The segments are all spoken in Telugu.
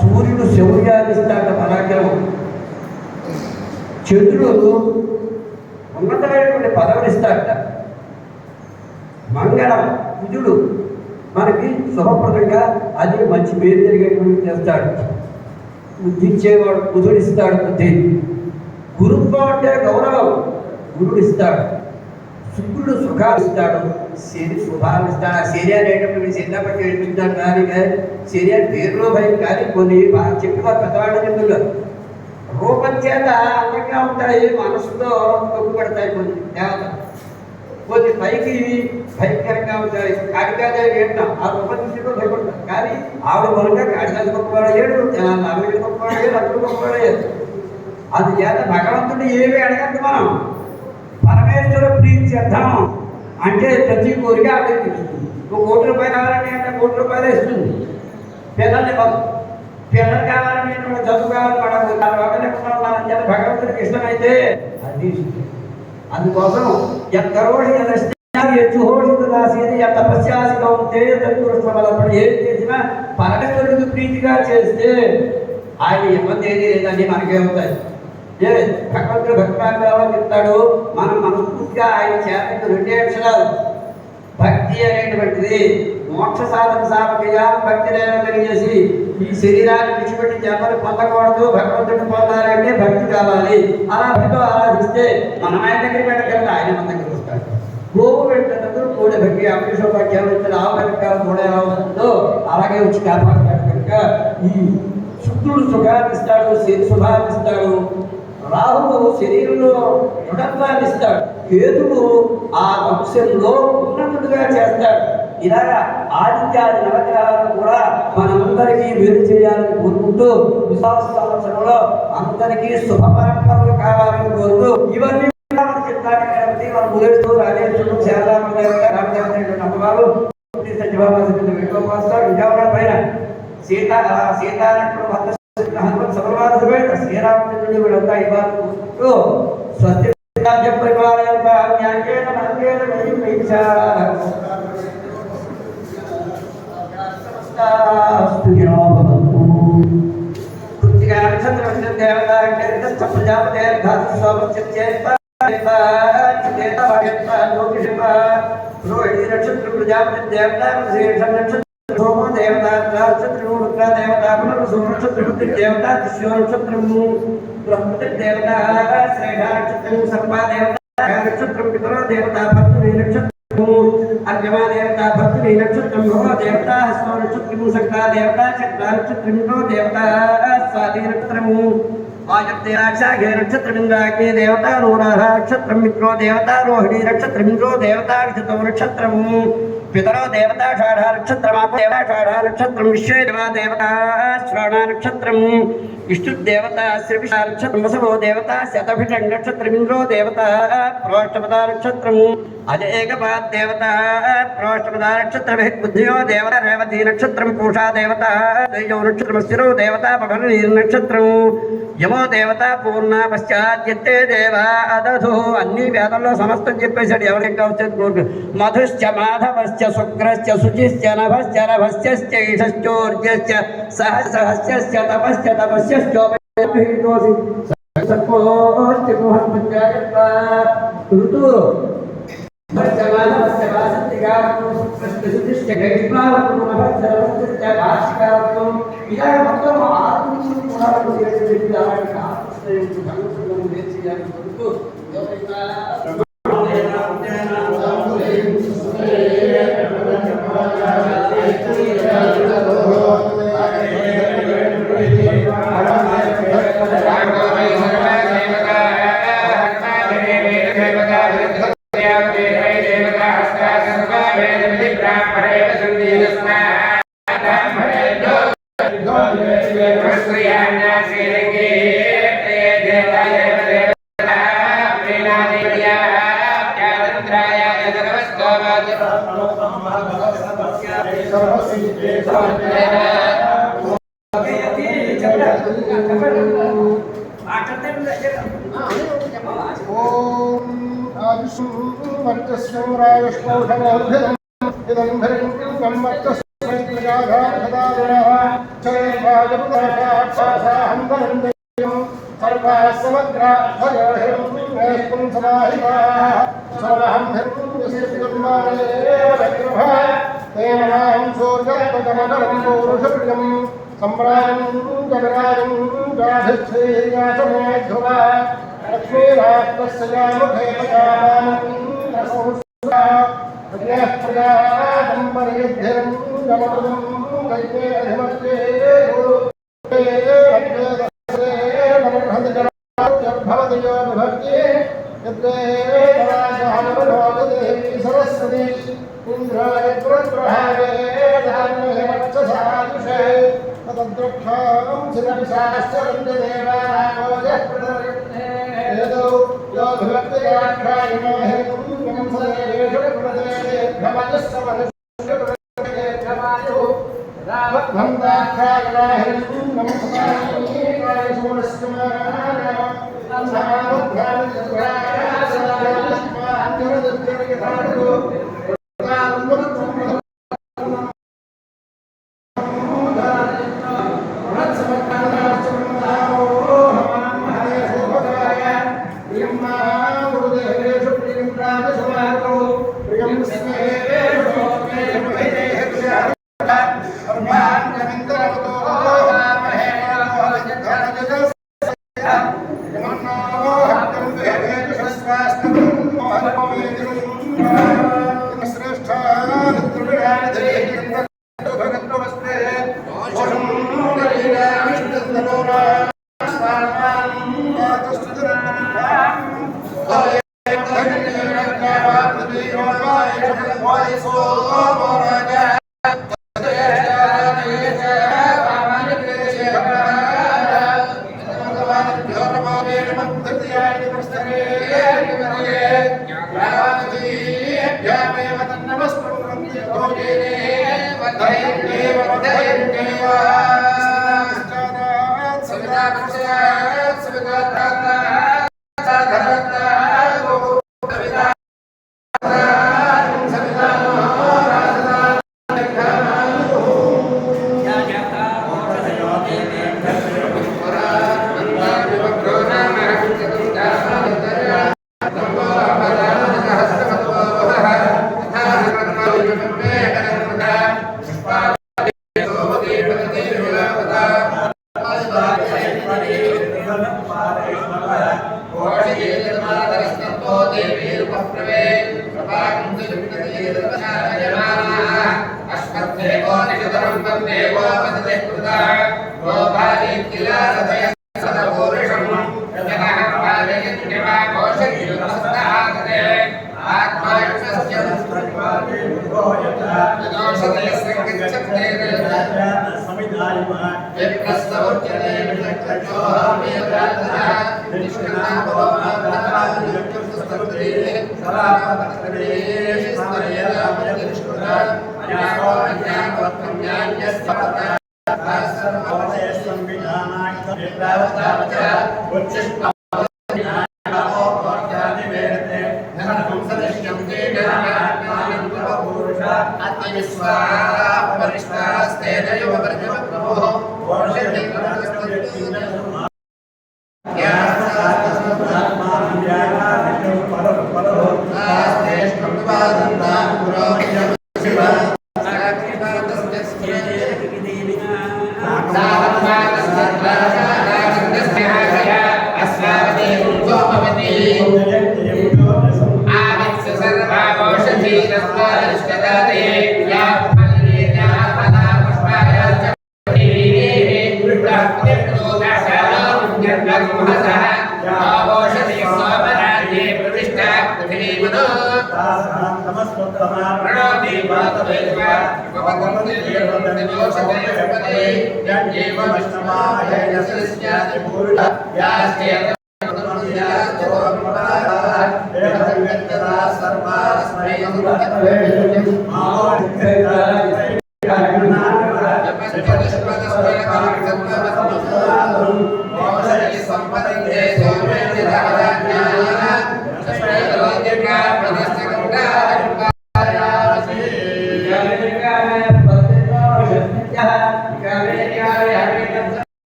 సూర్యుడు శౌర్యాదిస్తాట పరాక్రమం, చంద్రుడు ఉన్నతమైనటువంటి పదవునిస్తాడట, మంగళం కుజుడు మనకి శుభప్రదంగా అది మంచి పేరు జరిగేటువంటి చేస్తాడు, బుద్ధిచ్చేవాడు కుజుడిస్తాడు బుద్ధి, గురుత్వం అంటే గౌరవం గురుడిస్తాడు, శుక్రుడు సుఖాలిస్తాడు, శని శుభాలిస్తాడు. ఆ శని అనేటప్పుడు చిన్నప్పటి ఏడిపిస్తాడు కానీ శని అని పేరులో భయం కానీ కొన్ని బాగా చెప్పిన పెద్దవాళ్ళు చెప్తున్నారు. రూపం చేత అందంగా ఉంటాయి, మనసులో తొక్కుపడతాయి కొన్ని దేవత, కొన్ని పైకి భయంకరంగా ఉంటాయి. కాళికాదేవి ఏంటాం ఆ రూపం దృష్టిలో భయపడతారు కానీ ఆవిడ మూలంగా కాళికాది గొప్పవాడయ్యాడు, నలుగురి గొప్పవాడయ్యాడు, అతడు గొప్పవాడయ్యాడు. అందుచేత భగవంతుడు ఏమి అడగద్దు, మనం పరమేశ్వర ప్రీతి చేద్దాం అంటే ప్రతి కోరిక ఆవిడకి ఇస్తుంది. ₹1 కోటి కావాలంటే అంటే ₹1 కోటి ఇస్తుంది. పిల్లల్ని పిల్లలు కావాలని చదువు కావాలి, పడవాలి చేత భగవంతుడికి ఇష్టమైతే అది ఇస్తుంది. అందుకోసం ఎంతరోషి ఎచ్చుహోషిత రాసేది ఎంత తపస్యాసిగా ఉంటే తల్లి ఏం చేసినా పరమేశ్వరుడికి ప్రీతిగా చేస్తే ఆయన ఇబ్బంది ఏది లేదని మనకేమవుతాయి. భగవంతుడు భక్తిలో చెప్తాడు, మనం మనస్ఫూర్తిగా ఆయన చేతకు 2 అక్షరాలు భక్తి అనేటువంటిది మోక్ష సాధన సామగ్రిగా భక్తి తెలియజేసి ఈ శరీరాన్ని విడిచిపెట్టి జన్మలు పొందకూడదు, భగవంతుడిని పొందాలంటే భక్తి కావాలి. అలా భక్తితో ఆరాధిస్తే మనం ఆయన దగ్గరికి వెళ్ళగలిగితే ఆయన మన దగ్గరికి వస్తాడు. గోవు పెట్టినందుకు కోడి భక్తి అభిషోభాగ్యాలు వచ్చిన ఆ భక్తికాలం కూడా ఎలా వస్తుందో అలాగే వచ్చి కాపాడతాడు. కనుక ఈ శుక్రుడు సుఖాన్ని ఇస్తాడు, శని శుభాన్ని ఇస్తాడు, రాహువు శరీరంలో దృఢత్వాన్ని ఇస్తాడు, కేతువు ఆ వంశంలో ఉన్నతుడుగా చేస్తాడు. ఇలాగా ఆదిత్యాది నవగ్రహాలను కూడా మనందరికీ వేరు చేయాలని కోరుకుంటూ విశ్వాస సంవత్సరంలో అందరికీ శుభ పరంపరలు కావాలని కోరుతూ ఇవన్నీ చెప్తాడు. కాబట్టి మన మురేస్తూ రాజేశ్వరుడు శారదామదేవ నమ్మకాలు విజయవాడ పైన సీతారాముడు భక్త హనుమత్ సర్వాద సమేత శ్రీరామచంద్రుడు వీళ్ళంతా ఇవ్వాలనుకుంటూ స్వస్తి పరిపాలన న్యాయేన మంగేన सोमो देवता नक्षत्रु रुद्र देवता पुनर्सोमनक्षत्रु देवता दिश्योनक्षत्रु ब्रह्मदेव देवता श्रेष्ठ नक्षत्रु सर्वा देवता नक्षत्रु पितरो देवता भक्ति नक्षत्रु अर्घमा देवता भक्ति नक्षत्रु भव देवता हस्तो नक्षत्रु सक्ता देवता चक्र नक्षत्रु देवता स्वाति नक्षत्रु आजप्तेराक्षाघे नक्षत्रमिन्द्राग्नि देवता रोराह नक्षत्रं मित्रो देवता रोहिणी नक्षत्रमिन्द्रो देवता विजतो नक्षत्रं पितरो देवता षाढा नक्षत्रमापो देवता षाढा नक्षत्रं विश्वे देवा देवता श्रवण नक्षत्रं इष्टुदेवता श्रीविषा नक्षत्रं वसवो देवता शतभिषं नक्षत्रमिन्द्रो देवता प्रोष्ठपदा नक्षत्रं अज एकपाद देवता प्रोष्ठपदा नक्षत्रं बुद्धियो देवता रेवती नक्षत्रं पूषा देवता तेजो नक्षत्रं स्थिरो देवता पभर्णी नक्षत्रं यमो देवता पूर्ण पश्चाद्यते देवा अदधु अन्नी व्याधंलो समस्तं చెప్పేశాడు. ఎవరికి వచ్చేది మధుశ్చ మాధవశ్చ శుక్రశ్చ శుచిశ్చ నభశ్చ నభశ్చ ఈశశ్చోర్జశ్చ సహస్రహస్యశ్చ తపశ్చ తపస్యశ్చ భీతోసి సర్పోస్తి మహత్పత్యాయత్వ ఋతు భశ్చ మాధవశ్చ వాసంతికారత్వం శుక్రశ్చ శుచిశ్చ గైష్మావత్వం నభశ్చ నభశ్చ వార్షికావత్వం ఇలా మొత్తం 6 నిమిషాలు కూడా చేసి అలాంటి ఆశ్రయించి భగవంతుడు వేర్చేయాలని కోరుతూ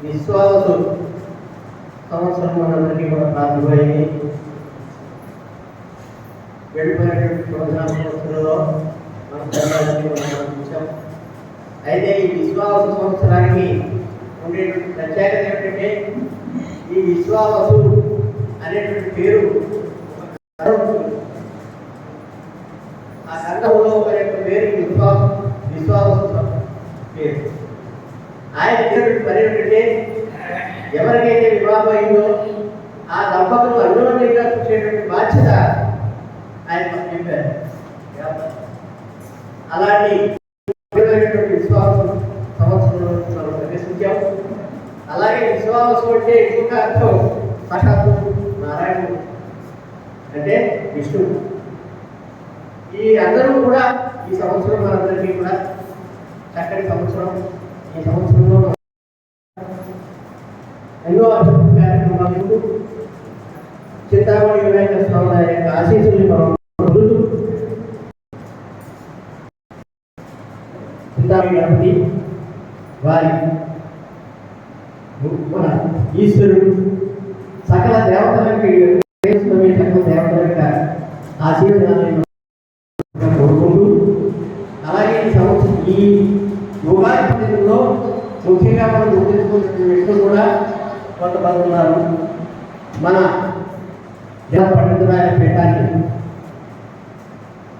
విశ్వాసు సంవత్సరం మనందరికీ కూడా ప్రారంభమైంది. వెళ్ళిపోయినటువంటి సంవత్సరంలో మనం చూసాం. అయితే ఈ విశ్వాస సంవత్సరానికి ఉండేటువంటి ప్రత్యేకత ఏమిటంటే ఈ విశ్వాసు అనేటువంటి పేరు ఆ సంఘంలో ఒక యొక్క పేరు విశ్వాస పేరు. ఆయన పని ఏమిటంటే ఎవరికైతే వివాహం అయిందో ఆ దంపతులు అన్యోన్యంగా చూసేటువంటి బాధ్యత ఆయన చెప్పారు. అలాంటి విశ్వాసం సంవత్సరంలో మనం ప్రవేశించాం. అలాగే విశ్వాసం అంటే ఇంకొక అర్థం సాక్షాత్తు నారాయణుడు అంటే విష్ణువు. ఈ అందరూ కూడా ఈ సంవత్సరం మనందరికీ కూడా చక్కటి సంవత్సరం. ఈ సంవత్సరంలో ఎన్నో కార్యక్రమాలు చింతామణి వినాయక స్వామి వారి యొక్క ఆశీస్సుల్ని మనం పొందుతూ చింతామణి గణపతి వారి మన ఈశ్వరుడు సకల దేవతలకి సకల దేవతల యొక్క ఆశీర్వాదాలను కోరుకుంటూ అలాగే ఈ సంవత్సరం ఈ యోగాది పద్ధతిలో ముఖ్యంగా మనం గుర్తించుకున్న వ్యక్తులు కూడా కొంతమంది ఉన్నారు. మన జన పండితురాయన పీఠాన్ని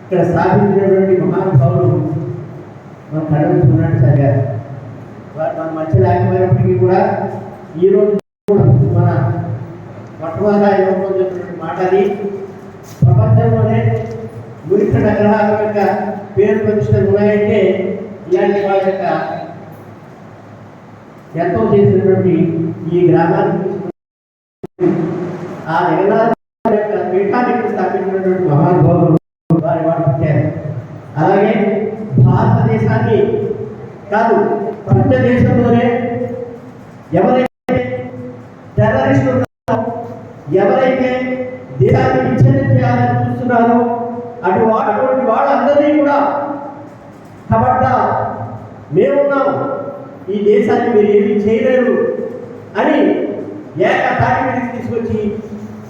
ఇక్కడ స్థాపించినటువంటి మహానుభావులు మన కడవచ్చున్నాడు సరిగా వారు మన మధ్య లేకపోయినప్పటికీ కూడా ఈరోజు మన మొట్టమొదటి చెప్పినటువంటి మాటని ప్రపంచంలోనే మురికి నగరాల యొక్క పేరు ప్రతిష్టలు ఉన్నాయంటే ఇలాంటి వాళ్ళ యొక్క ఎంతో చేసినటువంటి ఈ గ్రామానికి ఆ జగన్నాథ యొక్క పీఠానికి స్థాపించినటువంటి మహానుభావులు వారి వారు పుట్టారు. అలాగే భారతదేశాన్ని కాదు ప్రపంచ దేశంలోనే ఎవరైతే టెర్రరిస్టులు ఎవరైతే దేశాన్ని విచ్ఛిన్నం చేయాలని చూస్తున్నారో అటువంటి వాళ్ళందరినీ కూడా కాబట్టి మేమున్నాం, ఈ దేశాన్ని మీరు ఏమీ చేయలేరు అని ఏకతాటి మీదకి తీసుకొచ్చి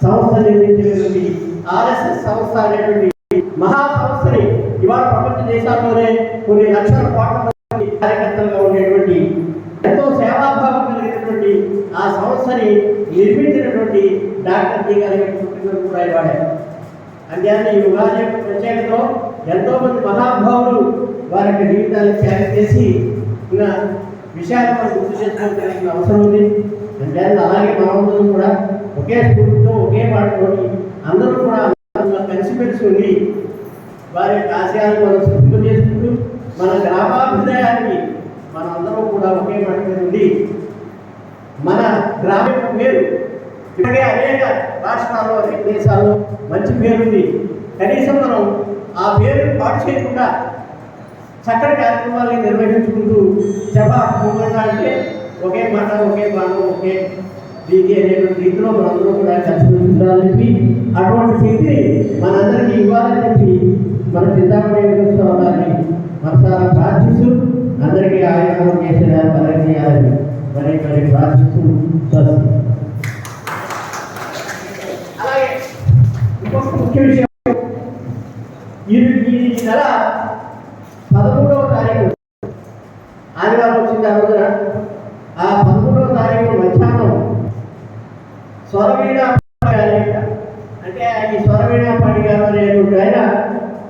సంస్థ నిర్మించినటువంటి ఆర్ఎస్ఎస్ సంస్థ అనేటువంటి మహా సంస్థని ఇవాళ ప్రపంచ దేశాల్లోనే కొన్ని లక్షల కోట్ల మంది కార్యకర్తలుగా ఉండేటువంటి ఎంతో సేవాభావం కలిగినటువంటి ఆ సంస్థని నిర్మించినటువంటి డాక్టర్ జీ గారి పుట్టినరోజు కూడా ఇవాడే. అంతేకాని ఈ ఉగాది యొక్క ప్రత్యేకతలో ఎంతో మంది మహానుభావులు వారి యొక్క జీవితాన్ని త్యాగం చేసి ఇలా విషయాలు మనం గుర్తు చేసుకోవాల్సిన అవసరం ఉంది. అంటే అలాగే మనమందరం కూడా ఒకే స్ఫూర్తితో ఒకే మాటతోని అందరూ కూడా కలిసిమెలిసి ఉండి వారి యొక్క ఆశయాలను మనం సృష్టి చేసుకుంటూ మన గ్రామాభిప్రాయానికి మన అందరం కూడా ఒకే మాట మీద ఉండి మన గ్రామ పేరు ఇప్పటికే అనేక రాష్ట్రాల్లో అనేక దేశాల్లో మంచి పేరుంది. కనీసం మనం ఆ పేరు పాటు చేయకుండా చక్కటి కార్యక్రమాలను నిర్వహించుకుంటూ చెప్పకుండా అంటే ఒకే మాట ఒకే బాణం ఒకే దీది అనేటువంటి రీతిలో మనందరూ కూడా కలిసి ఉండాలని చెప్పి అటువంటి స్థితిని మనందరికీ ఇవ్వాలని చెప్పి మన సిద్ధాంతాన్ని మనసారా ప్రార్థిస్తూ అందరికీ ఆయుధం చేసేదాన్ని కలగజేయాలని మరి ప్రార్థిస్తూ అలాగే ఇంకొక ముఖ్య విషయం, ఈ నెల 13వ తారీఖు ఆదివారం వచ్చింది. ఆ రోజున ఆ 13వ తారీఖు మధ్యాహ్నం స్వరవీణ అంటే ఈ స్వరవీణ పండుగ అనేటువంటి ఆయన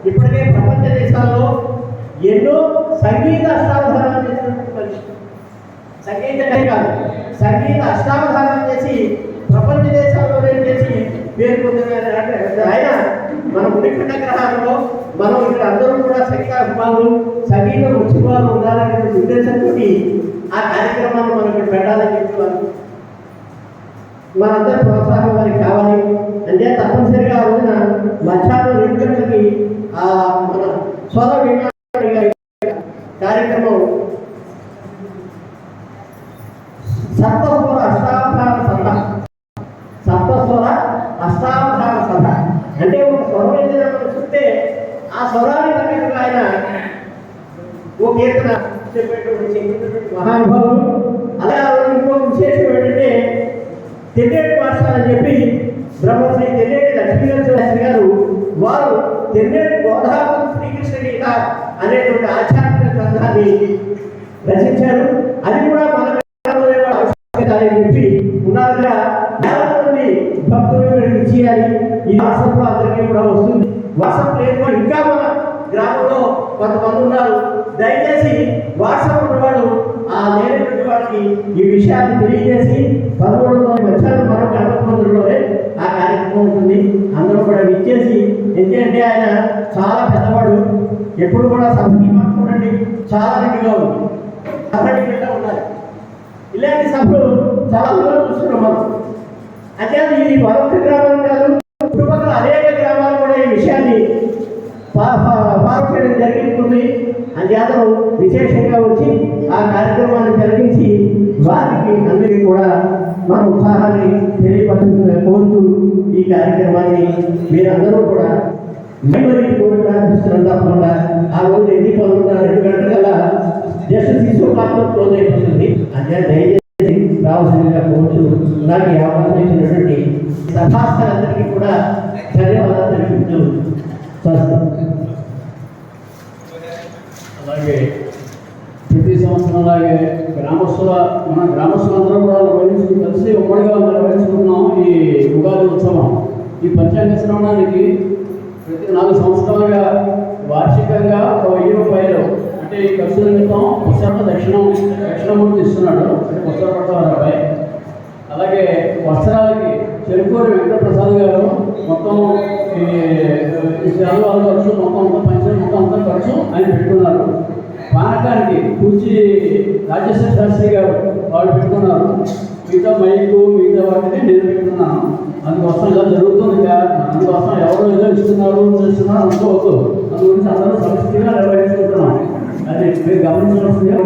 ఇప్పటికే ప్రపంచ దేశాల్లో ఎన్నో సంగీత అష్టావధానాలు చేసినటువంటి మనిషి. సంగీత కాదు, సంగీత అష్టావధానం చేసి ప్రపంచ దేశాల్లోనే చేసి పేరు పొందిన ఆయన మన మునిఖండ గ్రహాలలో మనం ఇక్కడ అందరూ కూడా సంగీతాభిమానులు సంగీత ఉత్సవాలు ఉండాలనే ఉద్దేశంతో ఆ కార్యక్రమాన్ని మనం ఇక్కడ పెట్టాలని చెప్పేవారు. మనందరూ ప్రోత్సాహం వారికి కావాలి అంటే తప్పనిసరిగా ఆ రోజున మధ్యాహ్నం 2 గంటలకి మన స్వర వీణ కార్యక్రమం సప్తస్వర అష్టావధాన సభ. సప్తస్వర అష్టావధాన సభ అంటే ఒక స్వరం ఏదైనా మనం చూస్తే ఆ స్వరాన్ని తగ్గట్టుగా ఆయన ఓ కీర్తన చెప్పేటువంటి మహానుభావులు. అలా ఇంకో విషయం తెన్నేటి పాఠశాల అని చెప్పి బ్రహ్మశ్రీ తెన్నేటి లక్ష్మీనరసింహ గారు వారు తెన్నేటి గోదావరి శ్రీకృష్ణ గీత అనేటువంటి ఆధ్యాత్మిక గ్రంథాన్ని రచించారు. అది కూడా మన అని చెప్పి ఉన్నారుగా మంది భక్తులు ఇచ్చేయాలి. ఈ వాట్సాప్ లో అందరికీ కూడా వస్తుంది. వాట్సాప్ లేదు ఇంకా మన గ్రామంలో కొంతమంది ఉన్నారు. దయచేసి వాట్సాప్ ఉన్నవాడు ఆ లేనటువంటి వాడికి ఈ విషయాన్ని తెలియజేసి 13వ మధ్యాహ్నం మరో గంట మందిలోనే ఆ కార్యక్రమం ఉంటుంది. అందరూ కూడా ఇచ్చేసి ఎందుకంటే ఆయన చాలా పెద్దవాడు, ఎప్పుడు కూడా సభకి పట్టుకోండి, చాలా రెడ్డిగా ఉంది, అసలు ఉండాలి. ఇలాంటి సభలు చాలా చూస్తున్నాం మనం. అయితే ఇది మరొక గ్రామం కాదు, చుట్టుపక్కల అనేక గ్రామాలు కూడా ఈ విషయాన్ని ఫాలో చేయడం జరుగుతుంది. అందుచేతను విశేషంగా వచ్చి ఆ కార్యక్రమాన్ని జరిగించి వారికి అందరికీ కూడా మన ఉత్సాహాన్ని తెలియపరుచుకునే కోరుతూ ఈ కార్యక్రమాన్ని మీరందరూ కూడా మెమరీ కోరి ప్రార్థిస్తున్నారు. తప్పకుండా ఆ రోజు ఎన్ని 2 గంటల జస్ట్ తీసుకోవడం క్లోజ్ అయిపోతుంది. అంటే దయచేసి రావాల్సిందిగా కోరుతూ నాకు ఈ అవకాశం ఇచ్చినటువంటి సభాస్థలందరికీ కూడా ధన్యవాదాలు తెలుపుతూ అలాగే ప్రతి సంవత్సరం అలాగే మన గ్రామస్తులందరూ కూడా కలిసి ఉమ్మడిగా నిర్వహించుకుంటున్నాం ఈ ఉగాది ఉత్సవం. ఈ పంచాంగ శ్రవణానికి ప్రతి 4 సంవత్సరాలుగా వార్షికంగా 1000 రూపాయలు అంటే ఈ ఖర్చుల నిమిత్తం ఉత్సవ దక్షిణమూర్తి ఇస్తున్నాడు, ఉత్సవ పడతారు అబ్బాయి. అలాగే వస్త్రాలకి చెరుకూరి వెంకటప్రసాద్ గారు మొత్తం ఈ సెలవు ఖర్చు మొత్తం పంచాయతీ మొత్తం అంతా ఖర్చు ఆయన పెట్టుకున్నారు. పానకానికి పూచి రాజేశ్వర శాస్త్రి గారు వాళ్ళు పెట్టుకున్నారు. మిగతా మైకు మిగతా వాటిని నేను పెట్టుకున్నాను. అందుకోసం ఇలా జరుగుతుంది. అందుకోసం ఎవరు ఏదో ఇస్తున్నారు చేస్తున్నారు అనుకోవద్దు. అందు గురించి అందరూ సమస్యగా నిర్వహించుకుంటున్నాం. అది మీరు గమనించవలసిందిగా